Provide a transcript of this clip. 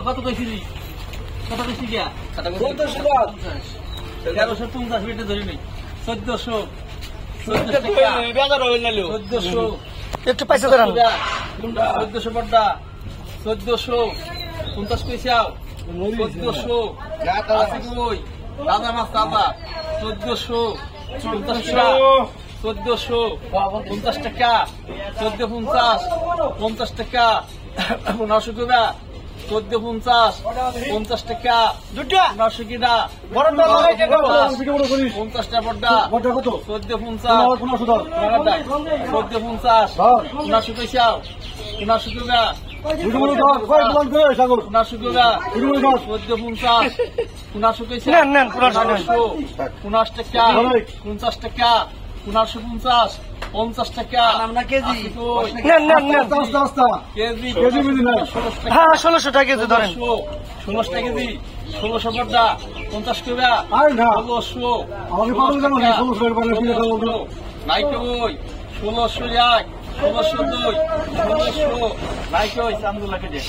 কত কইছিলি কত কইছি গিয়া 1350 মিনিটে ধরে নেই 1400 একটু পয়সা ধরেন 1400 বড়টা 1450 পয়সাও 1400 আছে কই দাদা মাছ দাদা 1450 টাকা 1450 টাকা 1450 50 টাকা 900 টাকা 1450 50 টাকা 900 কিনা 50 টাকা বড়টা 1450 1450 900 পয়সাও 900 টাকা 900 টাকা 1450 900 পয়সা নেন 50 টাকা 50 টাকা 950 50 টাকা কেজি নেন কেজি হ্যাঁ 1600 টাকা কেজি ধরেন 16 টাকা কেজি 1600 বড়টা 50 টাকা 1600 নাইকে ওই 1600 এক 1602 1600 নাইকে ওই চান্দুলাকে দে